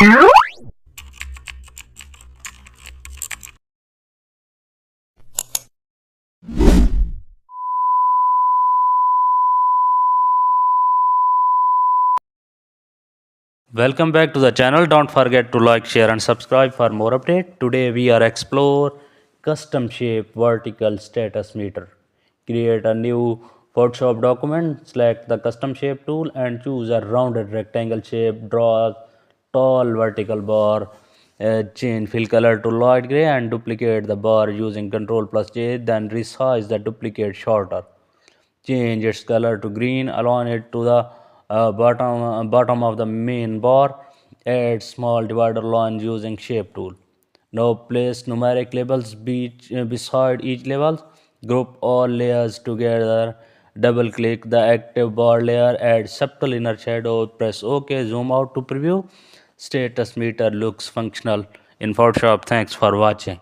Welcome back to the channel. Don't forget to like, share and subscribe for more update. Today we are explore custom shape vertical status meter. Create a new Photoshop document, select the custom shape tool and choose a rounded rectangle shape. Draw a tall vertical bar. Change fill color to light gray and duplicate the bar using Ctrl plus J. Then resize the duplicate shorter. Change its color to green, align it to the bottom of the main bar. Add small divider lines using shape tool. Now place numeric labels beside each level. Group all layers together. Double click the active bar layer. Add subtle inner shadow. Press OK. Zoom out to preview. Status meter looks functional in Photoshop. Thanks for watching.